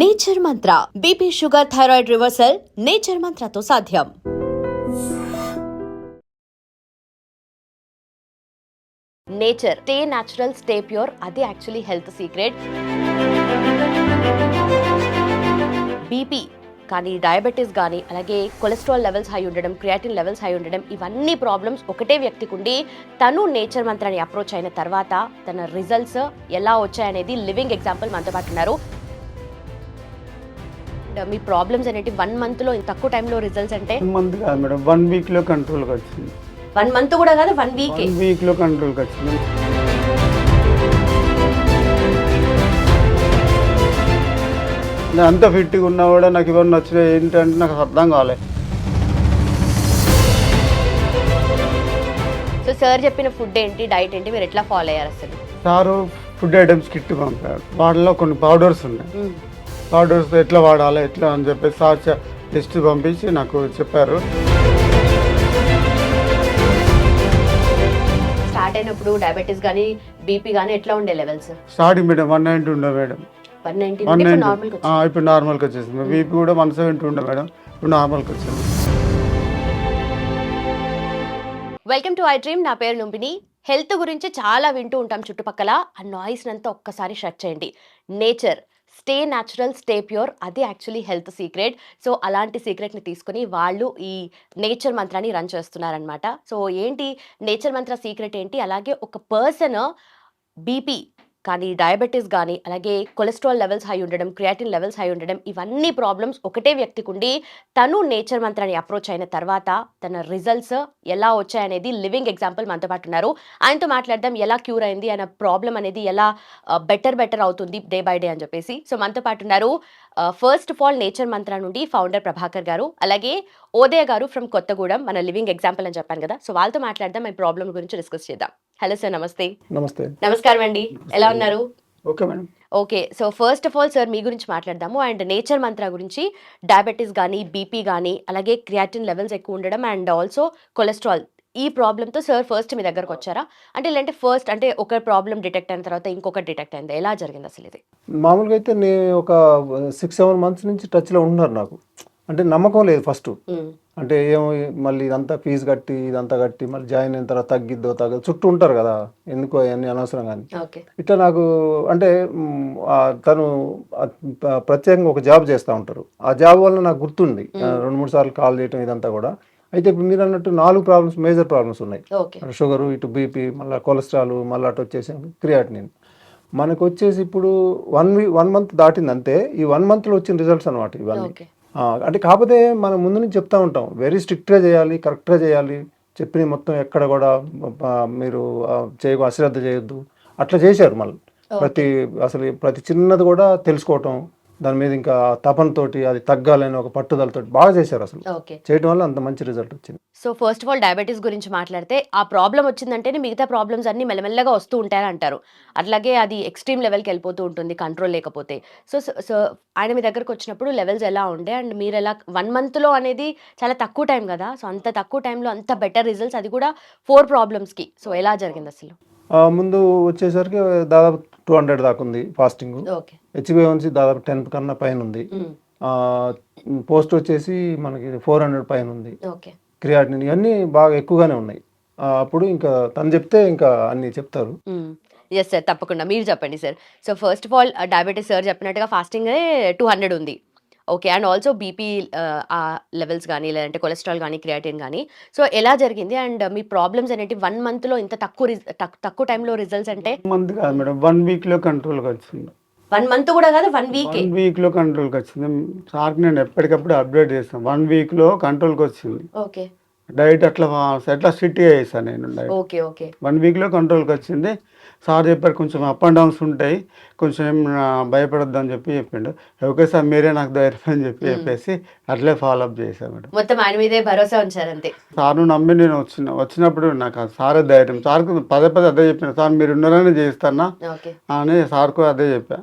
Nature Mantra BP sugar thyroid reversal Nature మంత్రతో సాధ్యం. Nature stay natural stay pure, అది actually health secret. BP కానీ diabetes కానీ అలాగే కొలెస్ట్రాల్ లెవెల్స్ హై ఉండడం, క్రియాటిన్ లెవెల్స్ హై ఉండడం, ఇవన్నీ ప్రాబ్లమ్స్ ఒకటే వ్యక్తికి ఉండి తను నేచర్ మంత్రాన్ని అప్రోచ్ అయిన తర్వాత తన రిజల్ట్స్ ఎలా వచ్చాయనేది లివింగ్ ఎగ్జాంపుల్ మనతో పాటు ఉన్నారు. మీ ప్రాబ్లమ్స్ అనేవి 1 month లో తక్కువ టైంలో రిజల్ట్స్ అంటే 1 month కాదు మేడం, 1 week లో కంట్రోల్కి వచ్చింది. 1 month కూడా కాదు, 1 week 1 week లో కంట్రోల్కి వచ్చింది. నేను అంత ఫిట్గా ఉన్నా కూడా నాకు ఇవన్నీ వచ్చినాయి ఏంటంటే నాకు అర్థం కాలే. సో సార్ చెప్పిన ఫుడ్ ఏంటి, డైట్ ఏంటి, మీరు ఎట్లా ఫాలో అయ్యారు అసలు? సారు ఫుడ్ ఐటమ్స్ కిట్ పంపారు, వాటిలో కొన్ని పౌడర్స్ ఉన్నాయి. పౌడర్స్ ఎట్లా వాడాలి ఎట్లా అని చెప్పేసి సార్ లిస్ట్ పంపించి నాకు చెప్పారు. స్టార్ట్ అయినప్పుడు డయాబెటీస్ కానీ బీపీ కానీ ఎట్లా ఉండే లెవెల్స్? స్టార్టింగ్ మేడం 190 ఉండే మేడం, 190 ఇప్పుడు నార్మల్కి వచ్చేసింది. బీపీ కూడా 170 ఉండే మేడం, ఇప్పుడు నార్మల్కి వచ్చింది. Welcome to I dream. నా పేరు నుంబిని. హెల్త్ గురించి చాలా వింటూ ఉంటాం చుట్టుపక్కల. ఆ నాయిస్ అంతా ఒక్కసారి షట్ చేయండి. Nature stay natural stay pure, అది యాక్చువల్లీ హెల్త్ సీక్రెట్. సో అలాంటి సీక్రెట్ని తీసుకుని వాళ్ళు ఈ నేచర్ మంత్రాన్ని రన్ చేస్తున్నారనమాట. సో ఏంటి నేచర్ మంత్ర సీక్రెట్ ఏంటి, అలాగే ఒక పర్సన్ బీపీ కానీ డయాబెటీస్ కానీ అలాగే కొలెస్ట్రాల్ లెవెల్స్ హై ఉండడం, క్రియాటిన్ లెవెల్స్ హై ఉండడం, ఇవన్నీ ప్రాబ్లమ్స్ ఒకటే వ్యక్తికి ఉండి తను నేచర్ మంత్రాన్ని అప్రోచ్ అయిన తర్వాత తన రిజల్ట్స్ ఎలా వచ్చాయనేది లివింగ్ ఎగ్జాంపుల్ మనతో పాటు ఉన్నారు. ఆయనతో మాట్లాడదాం, ఎలా క్యూర్ అయింది, ఆయన ప్రాబ్లం అనేది ఎలా బెటర్ అవుతుంది డే బై డే అని చెప్పేసి. సో మనతో పాటు ఉన్నారు ఫస్ట్ ఆఫ్ ఆల్ నేచర్ మంత్ర నుండి ఫౌండర్ ప్రభాకర్ గారు, అలాగే ఓదయ గారు ఫ్రమ్ కొత్తగూడెం, మన లివింగ్ ఎగ్జాంపుల్ అని చెప్పాను కదా. సో వాళ్ళతో మాట్లాడదాం, ఈ ప్రాబ్లం గురించి డిస్కస్ చేద్దాం. హలో సార్, నమస్తే. నమస్తే. నమస్కారం అండి, ఎలా ఉన్నారు? Okay madam. Okay, so first of all sir మీ గురించి మాట్లాడదాము. అండ్ నేచర్ మంత్ర గురించి డయాబెటీస్ కానీ బీపీ కానీ అలాగే క్రియాటిన్ లెవెల్స్ ఎక్కువ ఉండడం అండ్ ఆల్సో కొలెస్ట్రాల్, ఈ ప్రాబ్లంతో సార్ ఫస్ట్ మీ దగ్గరకు వచ్చారా? అంటే ఇలాంటి ఫస్ట్ అంటే ఒక ప్రాబ్లం డిటెక్ట్ అయిన తర్వాత ఇంకొకటి డిటెక్ట్ అయింది, ఎలా జరిగింది అసలు ఇది? మామూలుగా అయితే నేను ఒక 6-7 months నుంచి టచ్లో ఉంటున్నారు. నాకు అంటే నమ్మకం లేదు ఫస్ట్. అంటే ఏమో మళ్ళీ ఇదంతా ఫీజు కట్టి ఇదంతా కట్టి మళ్ళీ జాయిన్ అయిన తర్వాత తగ్గదు చుట్టూ ఉంటారు కదా, ఎందుకో అవన్నీ అనవసరం. కానీ ఇట్లా నాకు అంటే తను ప్రత్యేకంగా ఒక జాబ్ చేస్తూ ఉంటారు. ఆ జాబ్ వల్ల నాకు గుర్తుంది 2-3 సార్లు కాల్ చేయటం ఇదంతా కూడా. అయితే ఇప్పుడు మీరు అన్నట్టు 4 ప్రాబ్లమ్స్, మేజర్ ప్రాబ్లమ్స్ ఉన్నాయి. షుగరు, ఇటు బీపీ, మళ్ళీ కొలెస్ట్రాల్, మళ్ళీ అటు వచ్చేసి క్రియాటినిన్. మనకు వచ్చేసి ఇప్పుడు 1 month దాటింది అంతే. ఈ 1 monthలో వచ్చిన రిజల్ట్స్ అనమాట ఇవన్నీ. అంటే కాకపోతే మనం ముందు నుంచి చెప్తా ఉంటాం, వెరీ స్ట్రిక్ట్గా చేయాలి, కరెక్ట్గా చేయాలి, చెప్పిన మొత్తం ఎక్కడ కూడా మీరు అశ్రద్ధ చేయొద్దు, అట్లా చేశారు. మళ్ళీ ప్రతి చిన్నది కూడా తెలుసుకోవటం, దాని మీద ఇంకా తపనతోటి అది తగ్గాలని ఒక పట్టుదలతో బాగా చేశారు. అసలు చేయడం వల్ల అంత మంచి రిజల్ట్ వచ్చింది. So first of all diabetes గురించి మాట్లాడితే, ఆ ప్రాబ్లం వచ్చిందంటేనే మిగతా ప్రాబ్లమ్స్ అన్ని మెల్లమెల్లగా వస్తూ ఉంటాయని అంటారు. అట్లాగే అది ఎక్స్ట్రీమ్ లెవెల్కి వెళ్ళిపోతూ ఉంటుంది కంట్రోల్ లేకపోతే. సో సో ఆయన మీ దగ్గరకు వచ్చినప్పుడు లెవెల్స్ ఎలా ఉండే అండ్ మీరు ఎలా 1 monthలో అనేది చాలా తక్కువ టైం కదా, సో అంత తక్కువ టైంలో అంత బెటర్ రిజల్ట్స్, అది కూడా 4 ప్రాబ్లమ్స్కి, సో ఎలా జరిగింది అసలు? ముందు వచ్చేసరికి దాదాపు 200 దాకా ఉంది ఫాస్టింగ్. HbA1c దాదాపు 10 కన్నా పైన ఉంది. పోస్ట్ వచ్చేసి మనకి 400 పైన ఉంది. క్రియాటినిన్ ఇవన్నీ బాగా ఎక్కువగానే ఉన్నాయి. అప్పుడు ఇంకా తను చెప్తే ఇంకా అన్ని చెప్తారు. ఎస్ సార్, తప్పకుండా మీరు చెప్పండి sir. So first of all diabetes sir చెప్పినట్టుగా ఫాస్టింగ్ 200 ఉంది. Okay, and also BP levels కానీ లేదంటే కొలెస్ట్రాల్ కానీ క్రియాటిన్ కానీ, సో ఎలా జరిగింది అండ్ మీ ప్రాబ్లమ్స్ అనేవి 1 monthలో ఇంత తక్కువ టైంలో రిజల్ట్స్ అంటే? 1 month కాదు మేడం, 1 week లో కంట్రోల్కి వచ్చింది. 1 month కూడా కాదు, 1 week 1 week లో కంట్రోల్కి వచ్చింది. సార్కి నేను ఎప్పటికప్పుడు అప్డేట్ చేస్తాను. 1 week లో కంట్రోల్కి వచ్చింది. ఓకే, డైట్ అట్లా స్ట్రిక్ట్గా చేస్తాను నేను డైట్. ఓకే ఓకే 1 week లో కంట్రోల్కి వచ్చింది. సార్ చెప్పారు కొంచెం అప్ అండ్ డౌన్స్ ఉంటాయి, కొంచెం ఏం భయపడొద్దు అని చెప్పిండు. ఓకే సార్, మీరే నాకు ధైర్యం అని చెప్పేసి అట్లే ఫాలో అప్ చేశాను మేడం. మొత్తం ఆయన మీదే భరోసా ఉంచారంతే. సార్ను నమ్మి నేను వచ్చినప్పుడు నాకు సారే ధైర్యం. సార్కు పదే అదే చెప్పిన, సార్ మీరు ఉన్నారని చేస్తానా అని సార్కు అదే చెప్పా.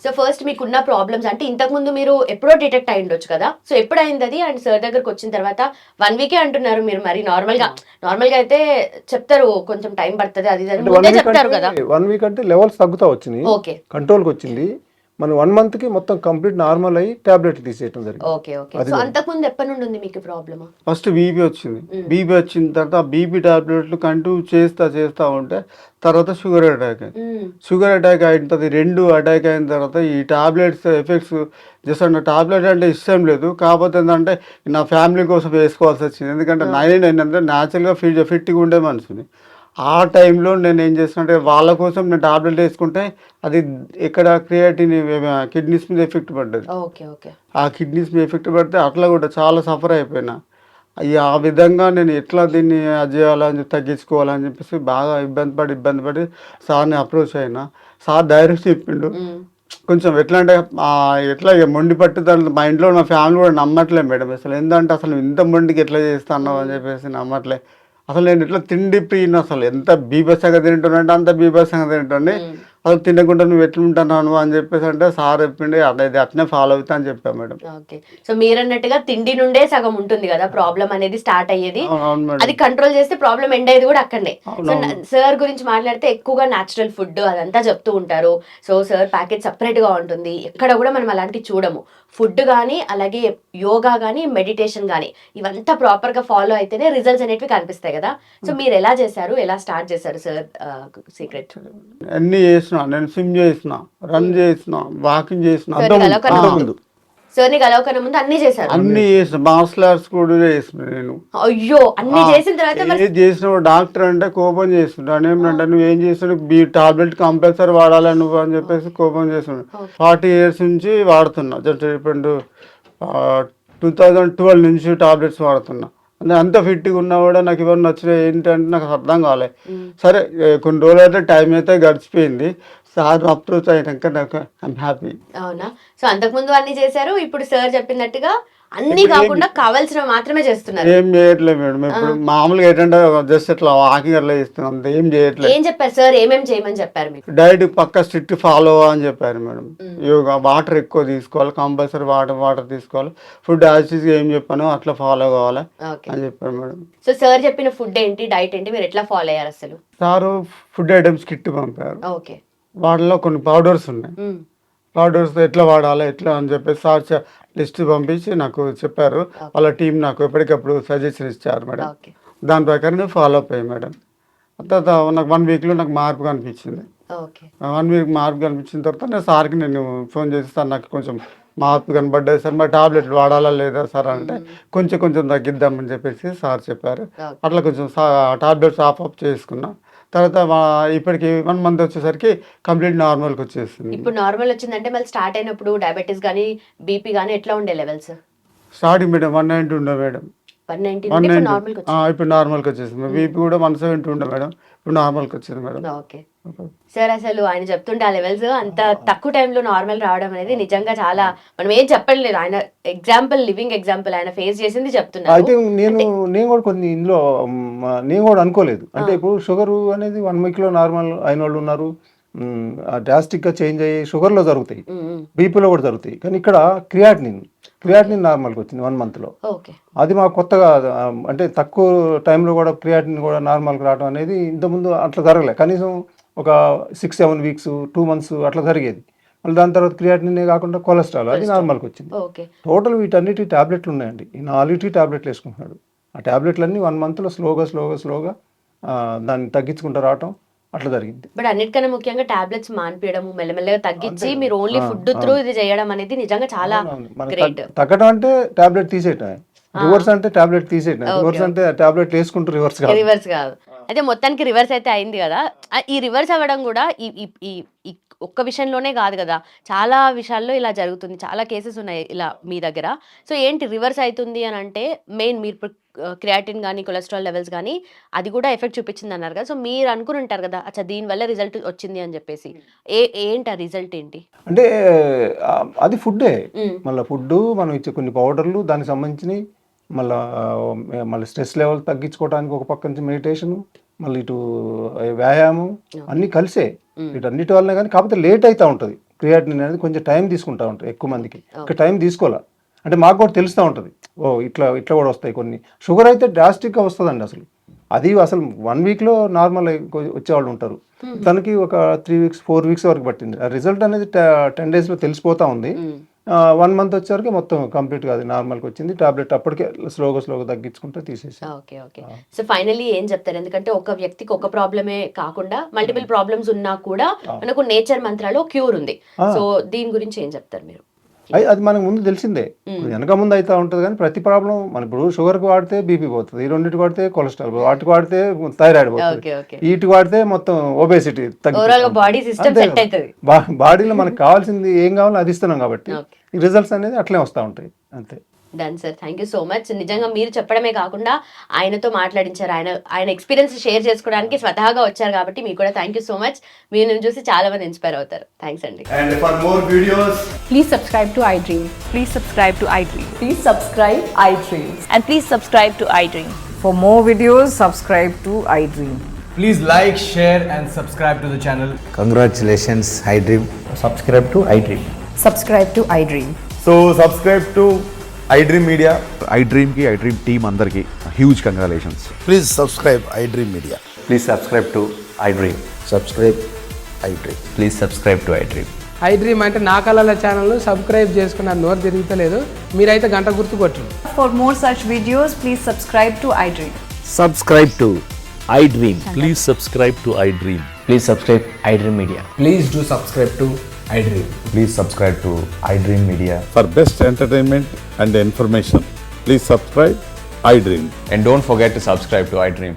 సో ఫస్ట్ మీకున్న ప్రాబ్లమ్స్ అంటే ఇంతకుముందు మీరు ఎప్పుడో డిటెక్ట్ అయి ఉండొచ్చు కదా, సో ఎప్పుడు అయింది అది? అండ్ సార్ దగ్గరకు వచ్చిన తర్వాత 1 week అంటున్నారు మీరు. మరి నార్మల్గా అయితే చెప్తారు కొంచెం టైం పడుతుంది అది చెప్తారు కదా. 1 week అంటే లెవెల్స్ తగ్గుతా వచ్చినాయి, కంట్రోల్కి వచ్చింది. మనం 1 మంత్కి మొత్తం కంప్లీట్ నార్మల్ అయ్యి టాబ్లెట్ తీసేయటం జరిగింది. Okay okay. సో అంతకుముందు ఎప్పటి నుండి ఉంది మీకు ప్రాబ్లమ్? ఫస్ట్ బీపీ వచ్చింది. బీపీ వచ్చిన తర్వాత ఆ బీపీ టాబ్లెట్లు కంటిన్యూ చేస్తా ఉంటే తర్వాత షుగర్ అటాక్ అయింది. షుగర్ అటాక్ అయిన 2 అటాక్ అయిన తర్వాత ఈ టాబ్లెట్స్ ఎఫెక్ట్స్ జస్ట్ అంటే టాబ్లెట్ అంటే ఇష్టం లేదు, కాకపోతే ఏంటంటే నా ఫ్యామిలీ కోసం వేసుకోవాల్సి వచ్చింది. ఎందుకంటే ఏంటంటే న్యాచురల్గా ఫిట్గా ఉండే మనిషిని. ఆ టైంలో నేను ఏం చేస్తున్నా వాళ్ళ కోసం నేను టాబ్లెట్ వేసుకుంటే అది ఇక్కడ క్రియేటిన్ కిడ్నీస్ మీద ఎఫెక్ట్ పడ్డది. Okay okay. ఆ కిడ్నీస్ మీద ఎఫెక్ట్ పడితే అట్లా కూడా చాలా సఫర్ అయిపోయినా. ఆ విధంగా నేను ఎట్లా దీన్ని అది చేయాలని తగ్గించుకోవాలని చెప్పేసి బాగా ఇబ్బంది పడి సార్ని అప్రోచ్ అయినా. సార్ డైరెక్ట్ చెప్పిండు. కొంచెం ఎట్లా అంటే ఎట్లా మొండి పట్టుదల మా ఇంట్లో నా ఫ్యామిలీ కూడా నమ్మట్లేదు మేడం. అసలు ఏంటంటే అసలు ఇంత మొండికి ఎట్లా చేస్తున్నావు అని చెప్పేసి నమ్మట్లే. అసలు నేను ఇట్లా తిండి ప్రియుని, అసలు ఎంత బీభత్సంగా తింటున్నాంటే అంత బీభత్సంగా తింటుండే. అసలు తినకుండా నువ్వు ఎట్లుంటున్నావు అని చెప్పేసి అంటే సార్ చెప్పిండి అట్లయితే అట్నే ఫాలో అవుతా అని చెప్పాను మేడం. ఓకే. సో మీరన్నట్టుగా తిండి నుండే సగం ఉంటుంది కదా ప్రాబ్లం అనేది స్టార్ట్ అయ్యేది. అవును మేడం. అది కంట్రోల్ చేస్తే ప్రాబ్లం ఎండ్ అయ్యేది కూడా అక్కడనే. సో అవునవును. సార్ గురించి మాట్లాడితే ఎక్కువగా న్యాచురల్ ఫుడ్ అదంతా చెప్తూ ఉంటారు. సో సార్ ప్యాకేజ్ సపరేట్ గా ఉంటుంది, ఎక్కడ కూడా మనం అలాంటి చూడము. ఫుడ్ కానీ అలాగే యోగా కానీ మెడిటేషన్ కానీ ఇవంతా ప్రాపర్ గా ఫాలో అయితేనే రిజల్ట్స్ అనేవి కనిపిస్తాయి కదా. సో మీరు ఎలా చేశారు, ఎలా స్టార్ట్ చేశారు సార్ సీక్రెట్? అన్నీ చేసిన, నేను స్విమ్ చేసిన, రన్ చేసిన, వాకింగ్ చేసిన, సార్ని కలవకన్నా ముందు అన్ని చేశారు. అన్ని చేసిన, మార్షల్ ఆర్ట్స్ కూడా చేసిన నేను. అయ్యో, అన్ని చేసిన తర్వాత ఏది చేసిన డాక్టర్ అంటే కోపం చేస్తుంటాను. ఏమంటే నువ్వు ఏం చేస్తున్నావు, టాబ్లెట్ కంపల్సరీ వాడాలి నువ్వు అని చెప్పేసి కోపం చేస్తున్నాడు. 40 years నుంచి వాడుతున్నా. జస్ట్ ఇప్పుడు 2012 నుంచి టాబ్లెట్స్ వాడుతున్నా. అంత ఫిట్గా ఉన్నా కూడా నాకు ఇవన్నీ వచ్చినాయి ఏంటంటే నాకు అర్థం కాలే. సరే కొన్ని రోజులు అయితే టైం అయితే గడిచిపోయింది. సార్ అప్రోచ్ అయినాక నాకు ఐమ్ హ్యాపీ. అవునా? సో అంతకుముందు అన్ని చేశారు, ఇప్పుడు సార్ చెప్పినట్టుగా అన్ని కాకుండా కావాల్సిన మాత్రమే చేస్తున్నారు. ఏం చేయట్లేదు మేడం. ఇప్పుడు మామూలుగా ఏంటంటే జస్ట్ ఇట్లా వాకింగ్ అట్లా చేస్తున్నాం, అంత ఏం చేయట్లేదు. ఏం చెప్పారు సార్, ఏమేమి చేయమని చెప్పారు మీకు? డైట్ పక్క స్ట్రిక్ట్ ఫాలో అని చెప్పారు మేడం. యోగా, వాటర్ ఎక్కువ తీసుకోవాలి, కంపల్సరీ వాటర్ తీసుకోవాలి, ఫుడ్ యాసిడ్స్ ఏం చెప్పానో అట్లా ఫాలో కావాలి అని చెప్పారు మేడం. సో సార్ చెప్పిన ఫుడ్ ఏంటి, డైట్ ఏంటి, మీరు ఎట్లా ఫాలో అయ్యారు అసలు? సారు ఫుడ్ ఐటమ్స్ కిట్ పంపారు. ఓకే. వాటిలో కొన్ని పౌడర్స్ ఉన్నాయి. పౌడర్స్ ఎట్లా వాడాలి ఎట్లా అని చెప్పేసి సార్ లిస్ట్ పంపించి నాకు చెప్పారు. వాళ్ళ టీం నాకు ఎప్పటికప్పుడు సజెషన్ ఇచ్చారు మేడం. దాని ప్రకారం నేను ఫాలో అప్ అయ్యాను మేడం. తర్వాత నాకు 1 weekలో నాకు మార్పు కనిపించింది. 1 week మార్పు కనిపించిన తర్వాత నేను సార్కి నేను ఫోన్ చేసి సార్ నాకు కొంచెం మార్పు కనబడ్డాయి సార్, మరి టాబ్లెట్లు వాడాలా లేదా సార్ అంటే కొంచెం తగ్గిద్దామని చెప్పేసి సార్ చెప్పారు. అట్లా కొంచెం టాబ్లెట్స్ ఆఫ్ చేసుకున్నా. తర్వాత ఇప్పటికి 1 month వచ్చేసరికి కంప్లీట్ నార్మల్కి వచ్చేసింది. ఇప్పుడు నార్మల్ వచ్చిందంటే మళ్ళీ స్టార్ట్ అయినప్పుడు డయాబెటీస్ కానీ బీపీ కానీ ఎట్లా ఉండే లెవెల్స్? స్టార్టింగ్ మేడం 190 ఉండే మేడం. 190 ఇప్పుడు నార్మల్కి వచ్చేసింది. బీపీ కూడా 170 ఉండే మేడం, ఇప్పుడు నార్మల్కి వచ్చింది మేడం. ఓకే సార్, అసలు ఆయన చెప్తుంటే ఆ లెవెల్స్ అంత తక్కువ టైంలో నార్మల్ రావడం అనేది నిజంగా చాలా, మనం ఏం చెప్పలేదు. ఆయన ఎగ్జాంపుల్, లివింగ్ ఎగ్జాంపుల్, ఆయన ఫేస్ చేసింది చెప్తున్నారు. అయితే నేను కూడా కొన్ని ఇందులో నేను కూడా అనుకోలేదు. అంటే ఇప్పుడు షుగర్ అనేది 1 weekలో నార్మల్ అయిన వాళ్ళు ఉన్నారు, డ్రాస్టిక్గా చేంజ్ అయ్యి షుగర్లో జరుగుతాయి, బీపీలో కూడా జరుగుతాయి. కానీ ఇక్కడ క్రియాటినిన్ నార్మల్కి వచ్చింది 1 monthలో. అది మాకు కొత్తగా, అంటే తక్కువ టైంలో కూడా క్రియాటినిన్ కూడా నార్మల్కి రావడం అనేది ఇంతకుముందు అట్లా జరగలే. కనీసం ఒక 6-7 weeks 2 months అట్లా జరిగేది. మళ్ళీ దాని తర్వాత క్రియాటినినే కాకుండా కొలెస్ట్రాల్ అది నార్మల్కి వచ్చింది. టోటల్ వీటన్నిటి టాబ్లెట్లు ఉన్నాయండి. ఈ 4 టాబ్లెట్లు వేసుకుంటున్నాడు. ఆ టాబ్లెట్లన్నీ 1 monthలో స్లోగా దాన్ని తగ్గించుకుంటూ రావటం అట్లా జరిగింది. బట్ అన్నిటికన్నా ముఖ్యంగా టాబ్లెట్స్ మానిపించడం, మెల్లమెల్లగా తగ్గించి మీరు ఓన్లీ ఫుడ్ త్రూ ఇది చేయడం అనేది నిజంగా చాలా గ్రేట్. తగ్గడం అంటే టాబ్లెట్ తీసేయటం, రివర్స్ అంటే టాబ్లెట్ తీసేయటం, రివర్స్ అంటే టాబ్లెట్ వేసుకుంటూ రివర్స్ కాదు. అయితే మొత్తానికి రివర్స్ అయితే అయింది కదా. ఈ రివర్స్ అవ్వడం కూడా ఈ ఒక్క విషయంలోనే కాదు కదా, చాలా విషయాల్లో ఇలా జరుగుతుంది, చాలా కేసెస్ ఉన్నాయి ఇలా మీ దగ్గర. సో ఏంటి రివర్స్ అవుతుంది అని అంటే మెయిన్ మీరు క్రియాటిన్ కానీ కొలెస్ట్రాల్ లెవెల్స్ కానీ అది కూడా ఎఫెక్ట్ చూపించింది అన్నారు కదా. సో మీరు అనుకుని ఉంటారు కదా, అచ్చా దీనివల్ల రిజల్ట్ వచ్చింది అని చెప్పేసి. ఏంటి ఆ రిజల్ట్ ఏంటి? అంటే అది ఫుడ్డే. మళ్ళీ ఫుడ్ మనం ఇచ్చే కొన్ని పౌడర్లు, దానికి సంబంధించినవి, మళ్ళీ స్ట్రెస్ లెవెల్ తగ్గించుకోవడానికి ఒక పక్క నుంచి మెడిటేషన్, మళ్ళీ ఇటు వ్యాయామం అన్నీ కలిసే. వీటన్నిటి వల్లనే కానీ కాకపోతే లేట్ అవుతూ ఉంటుంది. క్రియాటినిన్ అనేది కొంచెం టైం తీసుకుంటూ ఉంటుంది ఎక్కువ మందికి. ఇంకా టైం తీసుకోవాలా అంటే మాకు కూడా తెలుస్తూ ఉంటుంది, ఇట్లా కూడా వస్తాయి కొన్ని. షుగర్ అయితే డ్రాస్టిక్గా వస్తుందండి. అసలు అది అసలు 1 వీక్లో నార్మల్ వచ్చేవాళ్ళు ఉంటారు. తనకి ఒక 3 వీక్స్ 4 వీక్స్ వరకు పట్టింది. ఆ రిజల్ట్ అనేది 10 డేస్లో తెలిసిపోతా ఉంది. 1 మంత్ వచ్చేవరకు మొత్తం కంప్లీట్గా అది నార్మల్కి వచ్చింది. టాబ్లెట్ అప్పటికే స్లోగా తగ్గించుకుంటే తీసేసి. Okay okay. సో ఫైనల్లీ ఏం చెప్తారు? ఎందుకంటే ఒక వ్యక్తికి ఒక ప్రాబ్లమే కాకుండా మల్టిపుల్ ప్రాబ్లమ్స్ ఉన్నా కూడా మనకు నేచర్ మంత్రాలో క్యూర్ ఉంది. సో దీని గురించి ఏం చెప్తారు మీరు? అది మనకు ముందు తెలిసిందే, వెనక ముందు అయితే ఉంటుంది. కానీ ప్రతి ప్రాబ్లం మన ఇప్పుడు షుగర్కి వాడితే బీపీ పోతుంది, ఈ రెండింటికి వాడితే కొలెస్ట్రాల్, వాటికి వాడితే థైరాయిడ్ పోతుంది, వీటికి వాడితే మొత్తం ఒబేసిటీ బాడీలో మనకు కావాల్సింది ఏం కావాలో అది ఇస్తున్నాం కాబట్టి ఈ రిజల్ట్స్ అనేది అట్లే వస్తూ ఉంటాయి అంతే. Done sir, thank you so much. నిజంగా మీరు చెప్పడమే కాకుండా ఆయనతో మాట్లాడించారు, ఆయన ఎక్స్పీరియన్స్ షేర్ చేసుకోవడానికి స్వతహాగా వచ్చారు కాబట్టి మీకు కూడా థ్యాంక్ యూ సో మచ్. మీరు చూసి చాలా మంది ఇన్స్పైర్ అవుతారు. థ్యాంక్స్ అండి. And for more videos, Please subscribe to iDream. Please subscribe to iDream. Please subscribe iDream. And please subscribe to iDream. For more videos, subscribe to iDream. please like, share and subscribe to the channel. Congratulations, iDream. Subscribe to iDream. Subscribe to iDream. So subscribe to iDream Media. iDream की iDream team अंदर की huge congratulations. Please subscribe iDream Media. Please subscribe to iDream. Subscribe iDream. Please subscribe to iDream. iDream అంటే నా కళల channel subscribe చేసుకున్న నోరు తిరుగుతలేదు, మీరైతే గంట గుర్తు కొట్టండి. For more such videos, please subscribe to iDream. Subscribe to iDream. Please subscribe to iDream. Please subscribe iDream Media. Please do subscribe to iDream. Please subscribe to iDream Media. For best entertainment and information, please subscribe iDream. And don't forget to subscribe to iDream.